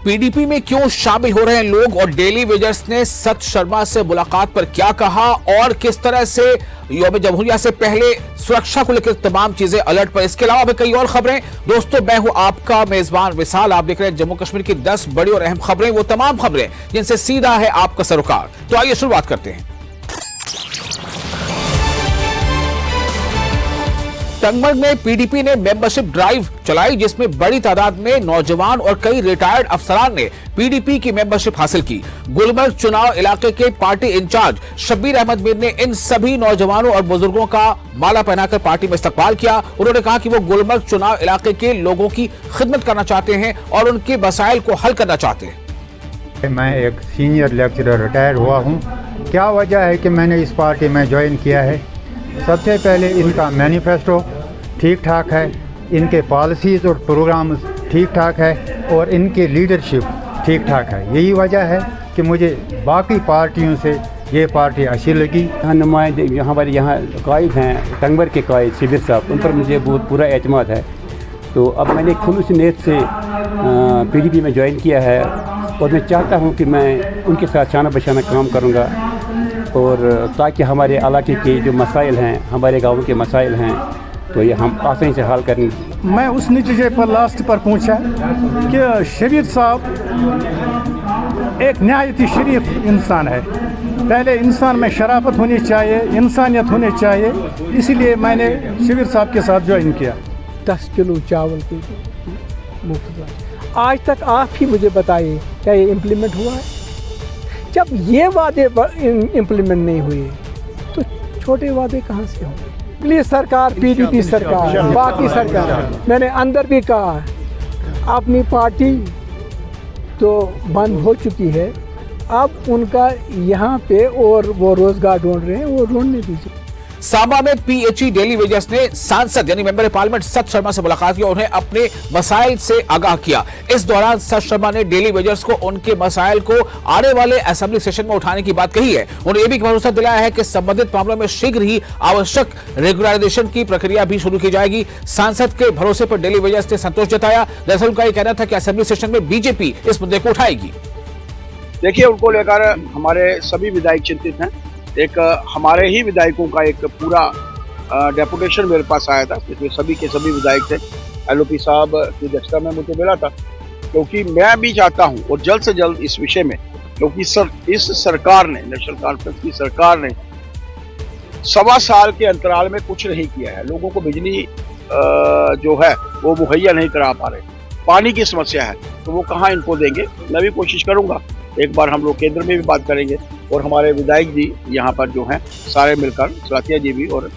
PDP में क्यों शामिल हो रहे हैं लोग और डेली वेजर्स ने सत शर्मा से मुलाकात पर क्या कहा और किस तरह से यौम जमहूरिया से पहले सुरक्षा को लेकर तमाम चीजें अलर्ट पर। इसके अलावा भी कई और खबरें। दोस्तों, मैं हूं आपका मेजबान विशाल, आप देख रहे हैं जम्मू कश्मीर की 10 बड़ी और अहम खबरें, वो तमाम खबरें जिनसे सीधा है आपका सरोकार। तो आइए शुरुआत करते हैं। टंगमर्ग में पीडीपी ने मेंबरशिप ड्राइव चलाई, जिसमें बड़ी तादाद में नौजवान और कई रिटायर्ड अफसरान ने पीडीपी की मेंबरशिप हासिल की। गुलमर्ग चुनाव इलाके के पार्टी इंचार्ज शब्बीर अहमद मीर ने इन सभी नौजवानों और बुजुर्गों का माला पहनाकर पार्टी में इस्तकबाल किया। उन्होंने कहा कि वो गुलमर्ग चुनाव इलाके के लोगों की खिदमत करना चाहते हैं और उनके मसाइल को हल करना चाहते हैं। मैं एक सीनियर लेक्चरर रिटायर हुआ हूँ। क्या वजह है कि मैंने इस पार्टी में ज्वाइन किया है? सबसे पहले इनका मैनिफेस्टो ठीक ठाक है, इनके पॉलिसीज़ और प्रोग्राम्स ठीक ठाक है और इनकी लीडरशिप ठीक ठाक है। यही वजह है कि मुझे बाकी पार्टियों से ये पार्टी अच्छी लगी। यहाँ नुमाइंदे हमारे यहाँ कायद हैं, टंगमर्ग के कायद शब्बीर साहब, उन पर मुझे बहुत पूरा एतमाद है। तो अब मैंने खुलूस नीयत से पीडीपी में ज्वाइन किया है और मैं चाहता हूँ कि मैं उनके साथ शाना बशाना काम करूँगा और ताकि हमारे इलाके के जो मसाइल हैं, हमारे गाँव के मसाइल हैं, तो ये हम आसानी से हल करेंगे। मैं उस नतीजे पर लास्ट पर पहुंचा कि शब्बीर साहब एक नहायती शरीफ इंसान है। पहले इंसान में शराफत होनी चाहिए, इंसानियत होनी चाहिए, इसीलिए मैंने शब्बीर साहब के साथ ज्वाइन किया। 10 किलो चावल की मुफ्त। आज तक आप ही मुझे बताइए क्या ये इम्प्लीमेंट हुआ है? जब ये वादे इम्प्लीमेंट नहीं हुए तो छोटे वादे कहाँ से होंगे? प्लीज सरकार, पीडीपी सरकार, बाकी सरकार, मैंने अंदर भी कहा अपनी पार्टी तो बंद हो चुकी है, अब उनका यहाँ पे और वो रोजगार ढूंढ रहे हैं, वो ढूंढने दीजिए। सांबा में पीएचई डेली वेजर्स ने सांसद यानी मेंबर पार्लियामेंट सत शर्मा से मुलाकात की और उन्हें अपने मसाइल से आगाह किया। इस दौरान सत शर्मा ने डेली वेजर्स को उनके मसाइल को आने वाले असेंबली सेशन में उठाने की बात कही है। उन्होंने यह भी भरोसा दिलाया है कि संबंधित मामलों में शीघ्र ही आवश्यक रेगुलराइजेशन की प्रक्रिया भी शुरू की जाएगी। सांसद के भरोसे पर डेली वेजर्स ने संतोष जताया। दरअसल उनका यह कहना था कि असेंबली सेशन में बीजेपी इस मुद्दे को उठाएगी। देखिए, उनको लेकर हमारे सभी विधायक चिंतित हैं। एक हमारे ही विधायकों का एक पूरा डेपुटेशन मेरे पास आया था, जिसमें सभी के सभी विधायक थे। एलओपी साहब की अध्यक्षता में मुझे मिला था, क्योंकि मैं भी चाहता हूं और जल्द से जल्द इस विषय में, क्योंकि इस सरकार ने, नेशनल कॉन्फ्रेंस की सरकार ने 1.25 साल के अंतराल में कुछ नहीं किया है। लोगों को बिजली जो है वो मुहैया नहीं करा पा रहे। पानी की समस्या है, तो वो कहाँ इनको देंगे? मैं भी कोशिश करूंगा, एक बार हम लोग केंद्र में भी बात करेंगे और हमारे विधायक जी यहाँ पर जो हैं सारे मिलकर, सलातिया जी भी और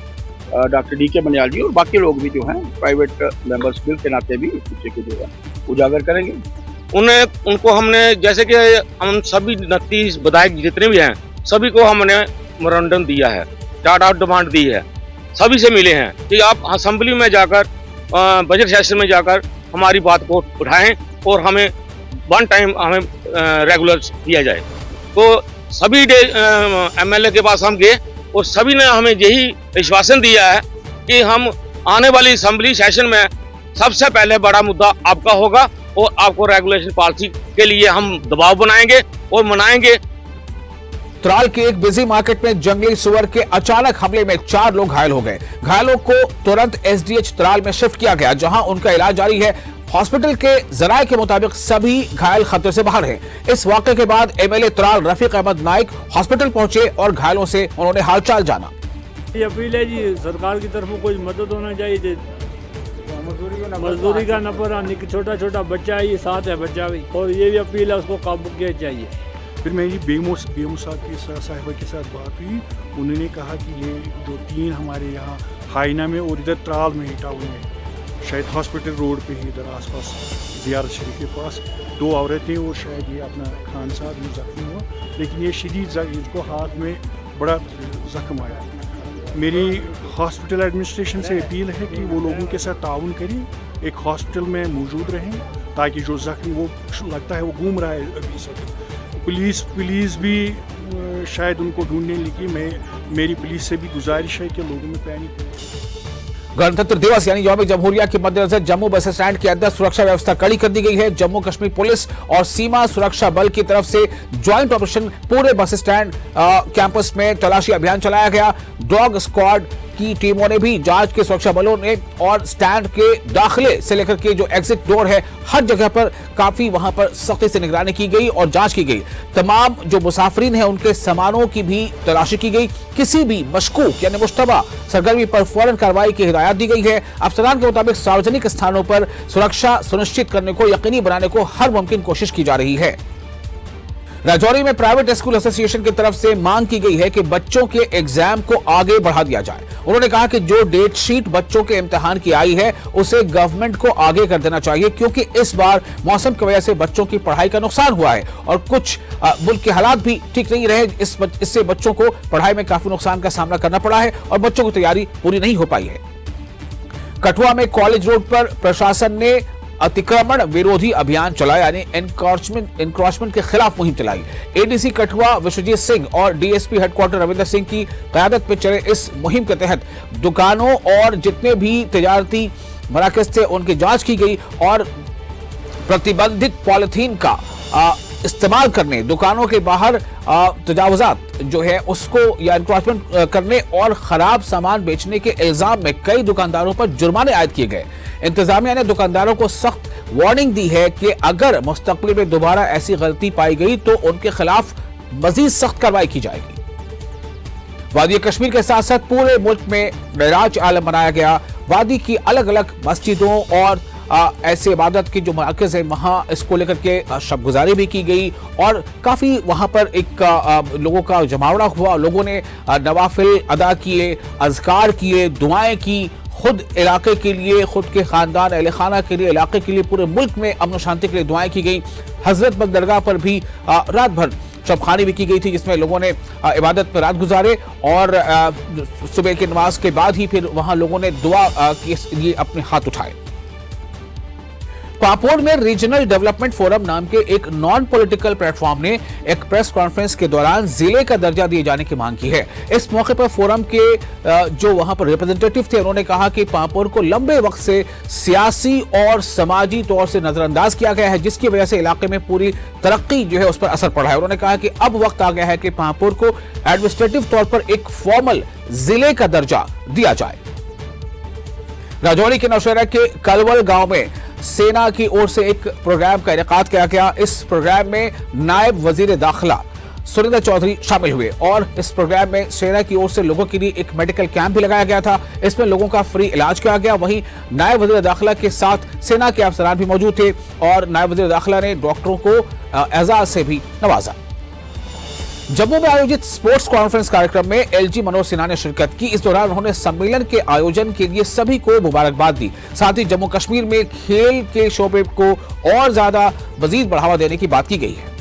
डॉक्टर डीके बनियाल जी और बाकी लोग भी जो हैं प्राइवेट मेंबर्स बिल के नाते भी इस विषय को जो है उजागर करेंगे। उनको हमने, जैसे कि हम सभी 29 विधायक जितने भी हैं, सभी को हमने मेमोरेंडम दिया है, चार्ट आउट डिमांड दी है, सभी से मिले हैं कि आप असेंबली में जाकर, बजट सेशन में जाकर हमारी बात को उठाएं और हमें वन टाइम हमें रेगुलर दिया जाए। तो सभी एमएलए के पास हम गए और सभी ने हमें यही विश्वासन दिया है कि हम आने वाली असेंबली सेशन में सबसे पहले बड़ा मुद्दा आपका होगा और आपको रेगुलेशन पॉलिसी के लिए हम दबाव बनाएंगे और मनाएंगे। त्राल के एक बिजी मार्केट में जंगली सुअर के अचानक हमले में 4 लोग घायल हो गए। घायलों को तुरंत एसडीएच त्राल में शिफ्ट किया गया, जहां उनका इलाज जारी है। हॉस्पिटल के जराये के मुताबिक सभी घायल खतरे से बाहर हैं। इस वाकये के बाद एमएलए त्राल रफीक अहमद नाइक हॉस्पिटल पहुंचे और घायलों से उन्होंने हालचाल जाना। ये अपील है जी, सरकार की तरफ कोई मदद होना चाहिए। मजदूरी का नंबर, छोटा छोटा बच्चा है, ये साथ है बच्चा भी, और ये भी अपील है उसको काबू किया चाहिए। फिर मेरी बेमो साहिबा के साथ बात हुई। उन्होंने कहा कि ये जो 3 हमारे यहाँ हाइना में और इधर त्राल में टाउन में, शायद हॉस्पिटल रोड पे ही इधर आसपास ज़ियारत शरीफ के पास 2 औरतें और शायद ये अपना खान साहब भी जख्मी हुआ, लेकिन ये शदीद इनको हाथ में बड़ा जख्म आया। मेरी हॉस्पिटल एडमिनिस्ट्रेशन से अपील है कि वो लोगों के साथ ताउन करें, एक हॉस्पिटल में मौजूद रहें, ताकि जो जख्मी वो लगता है वो घूम रहा है अभी सब। पुलिस भी शायद उनको ढूंढने लगी। मेरी पुलिस से भी गुजारिश है कि लोगों में पैनिक गणतंत्र दिवस यानी यौम जमहूरिया के मद्देनजर जम्मू बस स्टैंड के अंदर सुरक्षा व्यवस्था कड़ी कर दी गई है। जम्मू कश्मीर पुलिस और सीमा सुरक्षा बल की तरफ से ज्वाइंट ऑपरेशन पूरे बस स्टैंड कैंपस में तलाशी अभियान चलाया गया। डॉग स्क्वाड की टीमों ने भी, जांच के सुरक्षा बलों ने और स्टैंड के दाखिले से लेकर के जो एग्जिट डोर है हर जगह पर काफी वहां पर सख्ती से निगरानी की गई और जांच की गई। तमाम जो मुसाफिरीन हैं उनके सामानों की भी तलाशी की गई। किसी भी मशकूक यानी मुश्तबा सरगर्मी पर फौरन कार्रवाई की हिदायत दी गई है। अफसरान के मुताबिक सार्वजनिक स्थानों पर सुरक्षा सुनिश्चित करने को यकीनी बनाने को हर मुमकिन कोशिश की जा रही है। राजौरी में प्राइवेट स्कूल एसोसिएशन की तरफ से मांग की गई है कि बच्चों के एग्जाम को आगे बढ़ा दिया जाए। उन्होंने कहा कि जो डेट शीट बच्चों के इम्तिहान की आई है उसे गवर्नमेंट को आगे कर देना चाहिए, क्योंकि इस बार मौसम की वजह से बच्चों की पढ़ाई का नुकसान हुआ है और कुछ मुल्क के हालात भी ठीक नहीं रहे। इससे बच्चों को पढ़ाई में काफी नुकसान का सामना करना पड़ा है और बच्चों की तैयारी पूरी नहीं हो पाई है। कठुआ में कॉलेज रोड पर प्रशासन ने अतिक्रमण विरोधी अभियान चलाया, यानी एनक्रोचमेंट के खिलाफ मुहिम चलाई। एडीसी कठुआ विश्वजीत सिंह और डीएसपी हेडक्वार्टर रविंदर सिंह की क़यादत में चले इस मुहिम के तहत दुकानों और जितने भी तिजारती मराकज़ थे उनकी जांच की गई और प्रतिबंधित पॉलिथीन का इस्तेमाल करने, दुकानों के बाहर तजावुजात जो है उसको या एनक्रोचमेंट करने और खराब सामान बेचने के इल्जाम में कई दुकानदारों पर जुर्माने आयद किए गए। इंतजामिया ने दुकानदारों को सख्त वार्निंग दी है कि अगर मुस्तकबिल में दोबारा ऐसी गलती पाई गई तो उनके खिलाफ मजीद सख्त कार्रवाई की जाएगी। वादी कश्मीर के साथ साथ पूरे मुल्क में मेराज आलम मनाया गया। वादी की अलग अलग मस्जिदों और ऐसे इबादत की जो मराकज़ है वहाँ इसको लेकर के शब गुजारी भी की गई और काफ़ी वहाँ पर एक लोगों का जमावड़ा हुआ। लोगों ने नवाफिल अदा किए, अज़कार किए, दुआएं की, खुद इलाके के लिए, खुद के ख़ानदान अहले खाना के लिए, इलाके के लिए, पूरे मुल्क में अमन शांति के लिए दुआएं की गई। हज़रत बग दरगाह पर भी रात भर शबखानी भी की गई थी जिसमें लोगों ने इबादत पर रात गुजारे और सुबह की नमाज के बाद ही फिर वहाँ लोगों ने दुआ के लिए अपने हाथ उठाए। पापोर में रीजनल डेवलपमेंट फोरम नाम के एक नॉन पॉलिटिकल प्लेटफॉर्म ने एक प्रेस कॉन्फ्रेंस के दौरान जिले का दर्जा दिए जाने की मांग की है। इस मौके पर फोरम के जो वहां पर रिप्रेजेंटेटिव थे उन्होंने कहा कि पापोर को लंबे वक्त से सियासी और समाजी तौर से नजरअंदाज किया गया है, जिसकी वजह से इलाके में पूरी तरक्की जो है उस पर असर पड़ा है। उन्होंने कहा कि अब वक्त आ गया है कि पापोर को एडमिनिस्ट्रेटिव तौर पर एक फॉर्मल जिले का दर्जा दिया जाए। राजौरी के नौशहरा के कलवल गांव में सेना की ओर से एक प्रोग्राम का इनेकाद किया गया। इस प्रोग्राम में नायब वजीर दाखिला सुरेंद्र चौधरी शामिल हुए और इस प्रोग्राम में सेना की ओर से लोगों के लिए एक मेडिकल कैंप भी लगाया गया था। इसमें लोगों का फ्री इलाज किया गया। वहीं नायब वजीर दाखिला के साथ सेना के अफसरान भी मौजूद थे और नायब वजीर दाखिला ने डॉक्टरों को एजाज से भी नवाजा। जम्मू में आयोजित स्पोर्ट्स कॉन्फ्रेंस कार्यक्रम में एलजी मनोज सिन्हा ने शिरकत की। इस दौरान उन्होंने सम्मेलन के आयोजन के लिए सभी को मुबारकबाद दी। साथ ही जम्मू कश्मीर में खेल के शोबे को और ज्यादा मजीद बढ़ावा देने की बात की गई है।